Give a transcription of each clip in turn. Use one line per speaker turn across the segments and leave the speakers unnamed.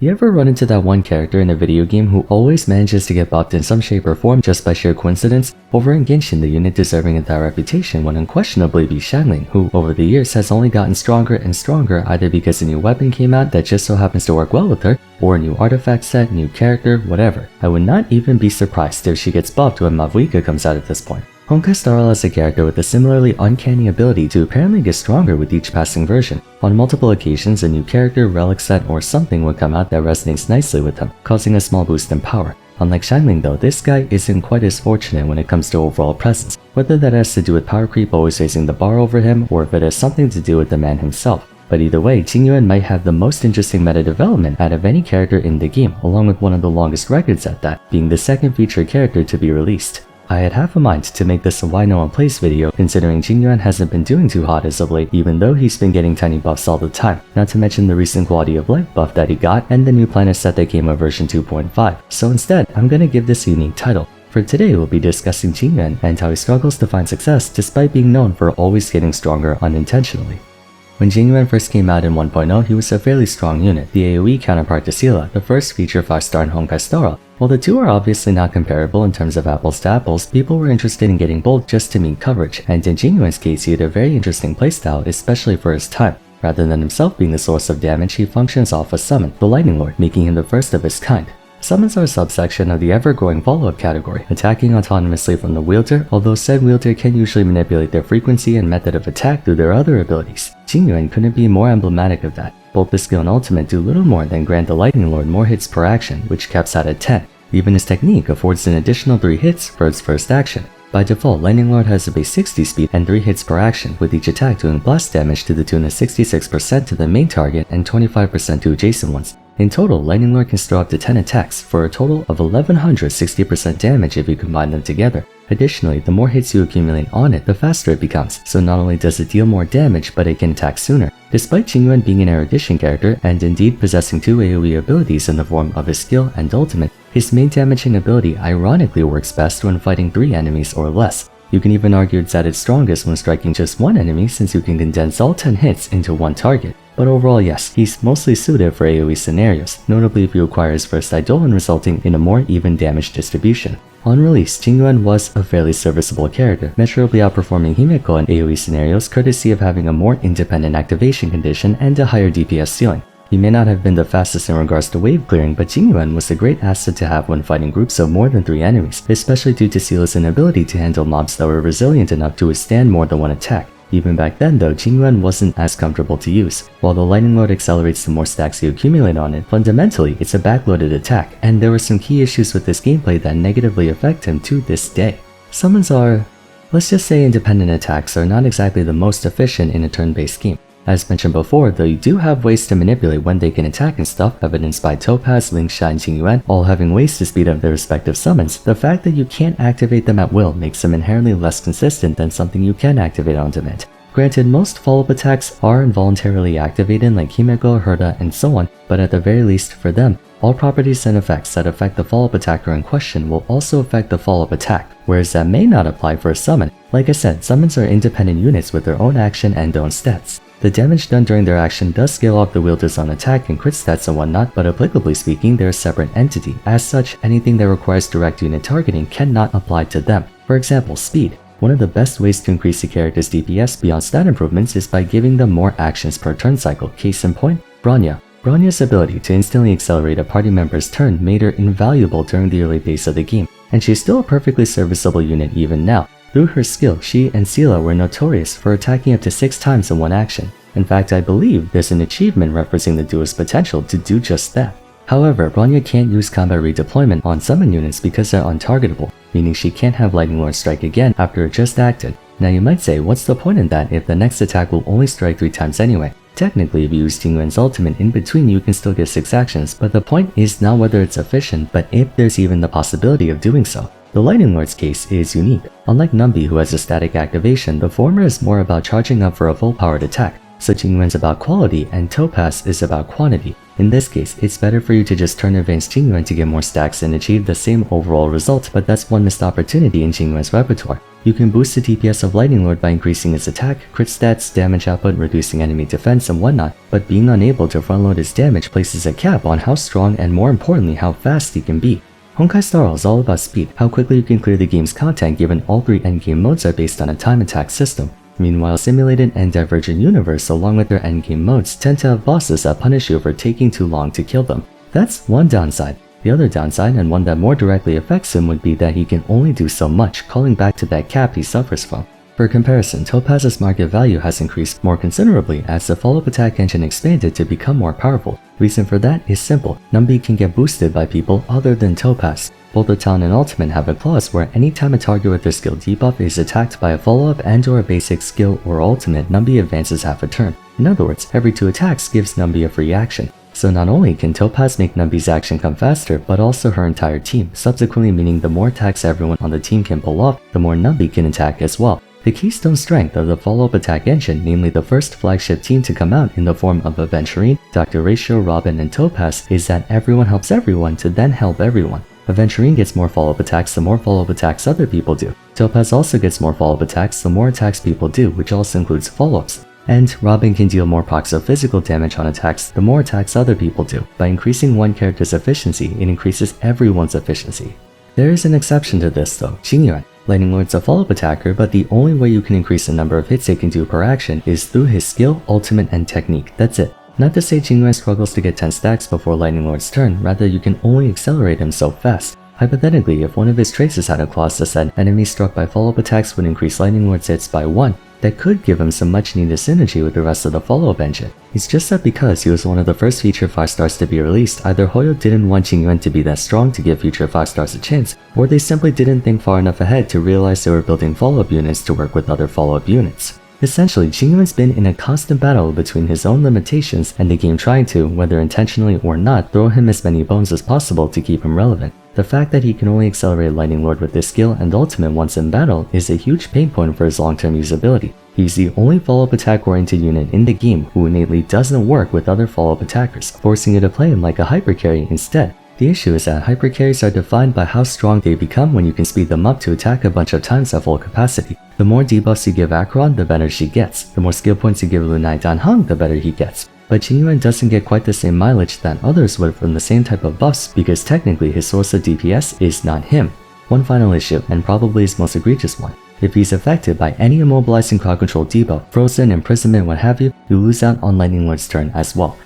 You ever run into that one character in a video game who always manages to get buffed in some shape or form just by sheer coincidence? Over in Genshin, the unit deserving of that reputation would unquestionably be Xiangling, who over the years has only gotten stronger and stronger, either because a new weapon came out that just so happens to work well with her, or a new artifact set, new character, whatever. I would not even be surprised if she gets buffed when Mavuika comes out at this point. Honkai is a character with a similarly uncanny ability to apparently get stronger with each passing version. On multiple occasions, a new character, relic set, or something would come out that resonates nicely with him, causing a small boost in power. Unlike Xiangling though, this guy isn't quite as fortunate when it comes to overall presence, whether that has to do with power creep always raising the bar over him, or if it has something to do with the man himself. But either way, Jing Yuan might have the most interesting meta development out of any character in the game, along with one of the longest records at that, being the second featured character to be released. I had half a mind to make this a why no one plays video, considering Jing Yuan hasn't been doing too hot as of late, even though he's been getting tiny buffs all the time, not to mention the recent quality of life buff that he got and the new planet set that came with version 2.5. So instead, I'm gonna give this a unique title. For today, we'll be discussing Jing Yuan and how he struggles to find success despite being known for always getting stronger unintentionally. When Jing Yuan first came out in 1.0, he was a fairly strong unit, the AoE counterpart to Seele, the first feature 5-star in Honkai. While the two are obviously not comparable in terms of apples to apples, people were interested in getting both just to meet coverage, and in Jing Yuan's case he had a very interesting playstyle, especially for his time. Rather than himself being the source of damage, he functions off a summon, the Lightning Lord, making him the first of his kind. Summons are a subsection of the ever-growing follow-up category, attacking autonomously from the wielder, although said wielder can usually manipulate their frequency and method of attack through their other abilities. Jing Yuan couldn't be more emblematic of that. Both the skill and ultimate do little more than grant the Lightning Lord more hits per action, which caps out at 10. Even his technique affords an additional 3 hits for its first action. By default, Lightning Lord has a base 60 speed and 3 hits per action, with each attack doing blast damage to the tune of 66% to the main target and 25% to adjacent ones. In total, Lightning Lord can throw up to 10 attacks for a total of 1160% damage if you combine them together. Additionally, the more hits you accumulate on it, the faster it becomes, so not only does it deal more damage, but it can attack sooner. Despite Jing Yuan being an erudition character, and indeed possessing 2 AoE abilities in the form of his skill and ultimate, his main damaging ability ironically works best when fighting 3 enemies or less. You can even argue it's at its strongest when striking just 1 enemy, since you can condense all 10 hits into 1 target. But overall, yes, he's mostly suited for AoE scenarios, notably if you acquire his first Eidolon, resulting in a more even damage distribution. On release, Jing Yuan was a fairly serviceable character, measurably outperforming Himeko in AoE scenarios courtesy of having a more independent activation condition and a higher DPS ceiling. He may not have been the fastest in regards to wave clearing, but Jing Yuan was a great asset to have when fighting groups of more than 3 enemies, especially due to Seele's inability to handle mobs that were resilient enough to withstand more than 1 attack. Even back then though, Jing Yuan wasn't as comfortable to use. While the Lightning Lord accelerates the more stacks you accumulate on it, fundamentally it's a backloaded attack, and there were some key issues with this gameplay that negatively affect him to this day. Summons are, let's just say independent attacks are not exactly the most efficient in a turn-based game. As mentioned before, though you do have ways to manipulate when they can attack and stuff, evidenced by Topaz, Lingsha, and Jing Yuan all having ways to speed up their respective summons, the fact that you can't activate them at will makes them inherently less consistent than something you can activate on demand. Granted, most follow-up attacks are involuntarily activated like Himeko, Herda, and so on, but at the very least for them, all properties and effects that affect the follow-up attacker in question will also affect the follow-up attack, whereas that may not apply for a summon. Like I said, summons are independent units with their own action and own stats. The damage done during their action does scale off the wielder's own attack and crit stats and whatnot, but applicably speaking, they're a separate entity. As such, anything that requires direct unit targeting cannot apply to them. For example, speed. One of the best ways to increase a character's DPS beyond stat improvements is by giving them more actions per turn cycle. Case in point, Bronya. Bronya's ability to instantly accelerate a party member's turn made her invaluable during the early days of the game, and she's still a perfectly serviceable unit even now. Through her skill, she and Seele were notorious for attacking up to 6 times in one action. In fact, I believe there's an achievement referencing the duo's potential to do just that. However, Bronya can't use combat redeployment on summon units because they're untargetable, meaning she can't have Lightning Lord strike again after it just acted. Now you might say, what's the point in that if the next attack will only strike 3 times anyway? Technically, if you use Jing Yuan's ultimate in between, you can still get 6 actions, but the point is not whether it's efficient, but if there's even the possibility of doing so. The Lightning Lord's case is unique. Unlike Numbi, who has a static activation, the former is more about charging up for a full-powered attack, so Jing Yuan's about quality and Topaz is about quantity. In this case, it's better for you to just turn advanced Jing Yuan to get more stacks and achieve the same overall result, but that's one missed opportunity in Jing Yuan's repertoire. You can boost the DPS of Lightning Lord by increasing its attack, crit stats, damage output, reducing enemy defense, and whatnot, but being unable to front-load his damage places a cap on how strong and more importantly how fast he can be. Honkai Star Rail is all about speed, how quickly you can clear the game's content given all 3 endgame modes are based on a time attack system. Meanwhile, Simulated and Divergent Universe along with their endgame modes tend to have bosses that punish you for taking too long to kill them. That's one downside. The other downside, and one that more directly affects him, would be that he can only do so much, calling back to that cap he suffers from. For comparison, Topaz's market value has increased more considerably as the follow-up attack engine expanded to become more powerful. Reason for that is simple. Numbi can get boosted by people other than Topaz. Both the Talon and Ultimate have a clause where anytime a target with their skill debuff is attacked by a follow-up and/or a basic skill or ultimate, Numbi advances half a turn. In other words, every 2 attacks gives Numbi a free action. So not only can Topaz make Numbi's action come faster, but also her entire team, subsequently meaning the more attacks everyone on the team can pull off, the more Numbi can attack as well. The keystone strength of the follow-up attack engine, namely the first flagship team to come out in the form of Aventurine, Dr. Ratio, Robin, and Topaz, is that everyone helps everyone to then help everyone. Aventurine gets more follow-up attacks the more follow-up attacks other people do. Topaz also gets more follow-up attacks the more attacks people do, which also includes follow-ups. And Robin can deal more procs of physical damage on attacks the more attacks other people do. By increasing one character's efficiency, it increases everyone's efficiency. There is an exception to this though, Jing Yuan. Lightning Lord's a follow-up attacker, but the only way you can increase the number of hits it can do per action is through his skill, ultimate, and technique. That's it. Not to say Jing Yuan struggles to get 10 stacks before Lightning Lord's turn, rather you can only accelerate him so fast. Hypothetically, if one of his traces had a clause that said enemies struck by follow-up attacks would increase Lightning Lord's hits by 1, that could give him some much needed synergy with the rest of the follow-up engine. It's just that because he was one of the first feature 5 stars to be released, either Hoyo didn't want Jing Yuan to be that strong to give future 5 stars a chance, or they simply didn't think far enough ahead to realize they were building follow-up units to work with other follow-up units. Essentially, Jing Yuan's been in a constant battle between his own limitations and the game trying to, whether intentionally or not, throw him as many bones as possible to keep him relevant. The fact that he can only accelerate Lightning Lord with this skill and ultimate once in battle is a huge pain point for his long-term usability. He's the only follow-up attack-oriented unit in the game who innately doesn't work with other follow-up attackers, forcing you to play him like a hyper carry instead. The issue is that hyper carries are defined by how strong they become when you can speed them up to attack a bunch of times at full capacity. The more debuffs you give Acheron, the better she gets. The more skill points you give Lunai Danheng, the better he gets. But Jing Yuan doesn't get quite the same mileage that others would from the same type of buffs because technically his source of DPS is not him. One final issue, and probably his most egregious one. If he's affected by any immobilizing crowd control debuff, frozen, imprisonment, what have you, you lose out on Lightning Lord's turn as well.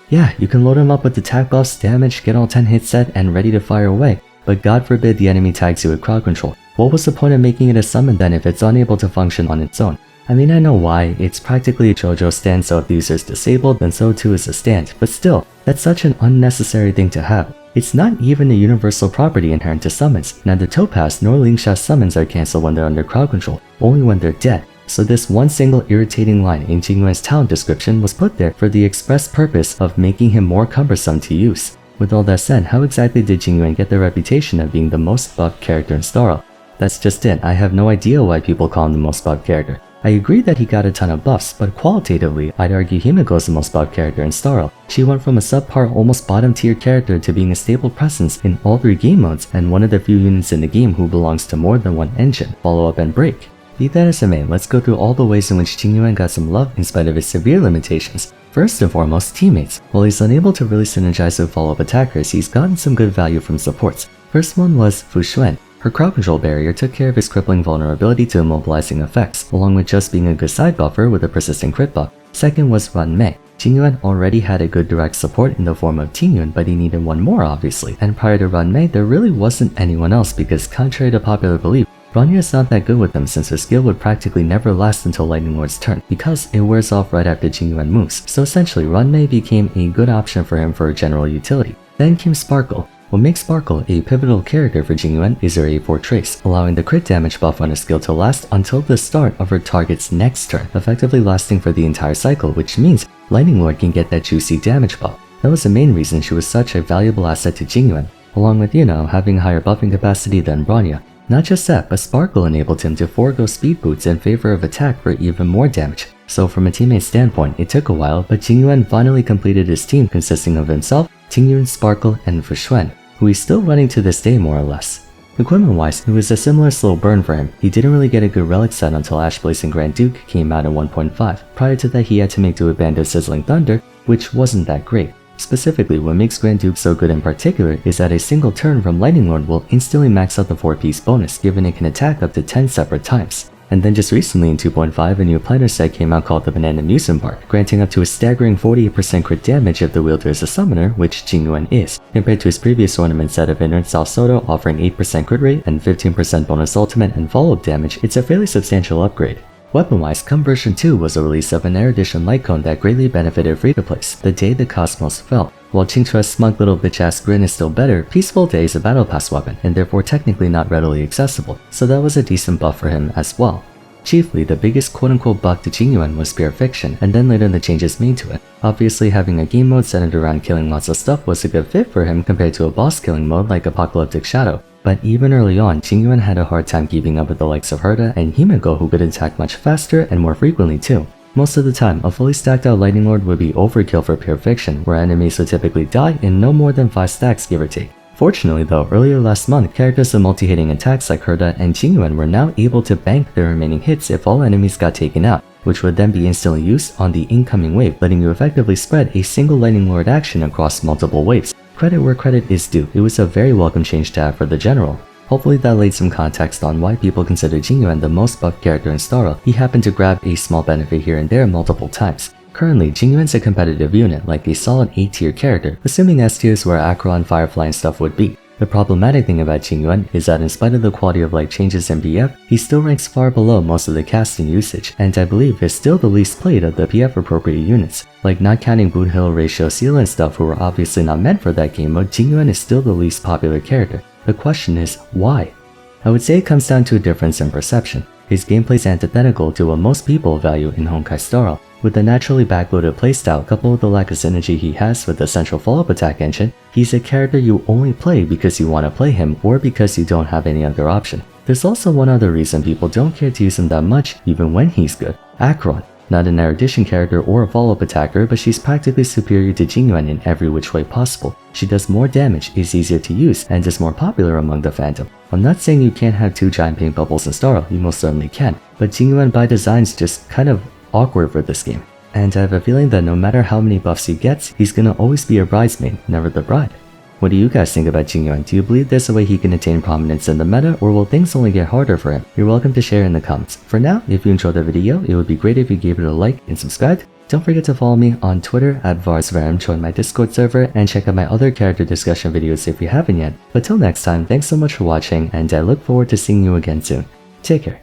Yeah, you can load him up with attack buffs, damage, get all 10 hits set, and ready to fire away, but God forbid the enemy tags you with crowd control. What was the point of making it a summon then if it's unable to function on its own? I mean, I know why, it's practically a JoJo stand, so if the user is disabled, then so too is the stand, but still, that's such an unnecessary thing to have. It's not even a universal property inherent to summons. Neither Topaz nor Lingsha's summons are cancelled when they're under crowd control, only when they're dead. So this one single irritating line in Jing Yuan's talent description was put there for the express purpose of making him more cumbersome to use. With all that said, how exactly did Jing Yuan get the reputation of being the most buffed character in Star Rail? That's just it, I have no idea why people call him the most buffed character. I agree that he got a ton of buffs, but qualitatively, I'd argue Himiko is the most buffed character in Star Rail. She went from a subpar, almost bottom tier character to being a stable presence in all 3 game modes and one of the few units in the game who belongs to more than one engine, follow up and break. Be that as it may, let's go through all the ways in which Jing Yuan got some love in spite of his severe limitations. First and foremost, teammates. While he's unable to really synergize with follow-up attackers, he's gotten some good value from supports. First one was Fu Xuan. Her crowd control barrier took care of his crippling vulnerability to immobilizing effects, along with just being a good side buffer with a persistent crit buff. Second was Run Mei. Jing Yuan already had a good direct support in the form of Tingyuan, but he needed one more obviously, and prior to Run Mei, there really wasn't anyone else because contrary to popular belief, Rania is not that good with them since her skill would practically never last until Lightning Lord's turn because it wears off right after Jing Yuan moves, so essentially Run Mei became a good option for him for general utility. Then came Sparkle. What makes Sparkle a pivotal character for Jing Yuan is her A4 trace, allowing the crit damage buff on her skill to last until the start of her target's next turn, effectively lasting for the entire cycle, which means Lightning Lord can get that juicy damage buff. That was the main reason she was such a valuable asset to Jing Yuan, along with, having higher buffing capacity than Bronya. Not just that, but Sparkle enabled him to forego speed boots in favor of attack for even more damage. So from a teammate standpoint, it took a while, but Jing Yuan finally completed his team consisting of himself, Tingyuan, Sparkle, and Fu Xuan, who he's still running to this day more or less. Equipment-wise, it was a similar slow burn for him. He didn't really get a good relic set until Ash Blazing Grand Duke came out in 1.5. Prior to that, he had to make do with Band of Sizzling Thunder, which wasn't that great. Specifically, what makes Grand Duke so good in particular is that a single turn from Lightning Lord will instantly max out the 4-piece bonus, given it can attack up to 10 separate times. And then just recently in 2.5, a new planner set came out called the Banana Amusement Park, granting up to a staggering 48% crit damage if the wielder is a summoner, which Jing Yuan is, compared to his previous ornament set of Inert South Soto offering 8% crit rate and 15% bonus ultimate and follow-up damage. It's a fairly substantial upgrade. Weapon-wise, come version 2 was a release of an Air Edition light cone that greatly benefited free-to-plays the day the cosmos fell. While Qingchua's smug little bitch-ass grin is still better, Peaceful Day is a battle pass weapon and therefore technically not readily accessible, so that was a decent buff for him as well. Chiefly, the biggest quote-unquote bug to Jing Yuan was pure fiction, and then later the changes made to it. Obviously, having a game mode centered around killing lots of stuff was a good fit for him compared to a boss killing mode like Apocalyptic Shadow. But even early on, Jing Yuan had a hard time keeping up with the likes of Herda and Himiko, who could attack much faster and more frequently too. Most of the time, a fully stacked out Lightning Lord would be overkill for pure fiction, where enemies would typically die in no more than 5 stacks give or take. Fortunately though, earlier last month, characters with multi-hitting attacks like Herda and Jing Yuan were now able to bank their remaining hits if all enemies got taken out, which would then be instantly used on the incoming wave, letting you effectively spread a single Lightning Lord action across multiple waves. Credit where credit is due, it was a very welcome change to have for the general. Hopefully that laid some context on why people consider Jing Yuan the most buffed character in Starro. He happened to grab a small benefit here and there multiple times. Currently, Jing Yuan's a competitive unit, like a solid A-tier character, assuming S-tier is where Acro and Firefly and stuff would be. The problematic thing about Jing Yuan is that in spite of the quality of life changes in BF, he still ranks far below most of the casting usage, and I believe is still the least played of the PF appropriate units. Like not counting Boot Hill, Ratio, Seal and stuff who were obviously not meant for that game mode, Jing Yuan is still the least popular character. The question is, why? I would say it comes down to a difference in perception. His gameplay is antithetical to what most people value in Honkai Starro. With the naturally backloaded playstyle coupled with the lack of synergy he has with the central follow-up attack engine, he's a character you only play because you want to play him or because you don't have any other option. There's also one other reason people don't care to use him that much even when he's good. Akron. Not an erudition character or a follow-up attacker, but she's practically superior to Jing Yuan in every which way possible. She does more damage, is easier to use, and is more popular among the fandom. I'm not saying you can't have 2 giant pink bubbles in Starro, you most certainly can, but Jing Yuan by design is just kind of awkward for this game. And I have a feeling that no matter how many buffs he gets, he's gonna always be a bridesmaid, never the bride. What do you guys think about Jing Yuan? Do you believe there's a way he can attain prominence in the meta, or will things only get harder for him? You're welcome to share in the comments. For now, if you enjoyed the video, it would be great if you gave it a like and subscribed. Don't forget to follow me on Twitter @VarsVaram, join my Discord server, and check out my other character discussion videos if you haven't yet. But till next time, thanks so much for watching, and I look forward to seeing you again soon. Take care.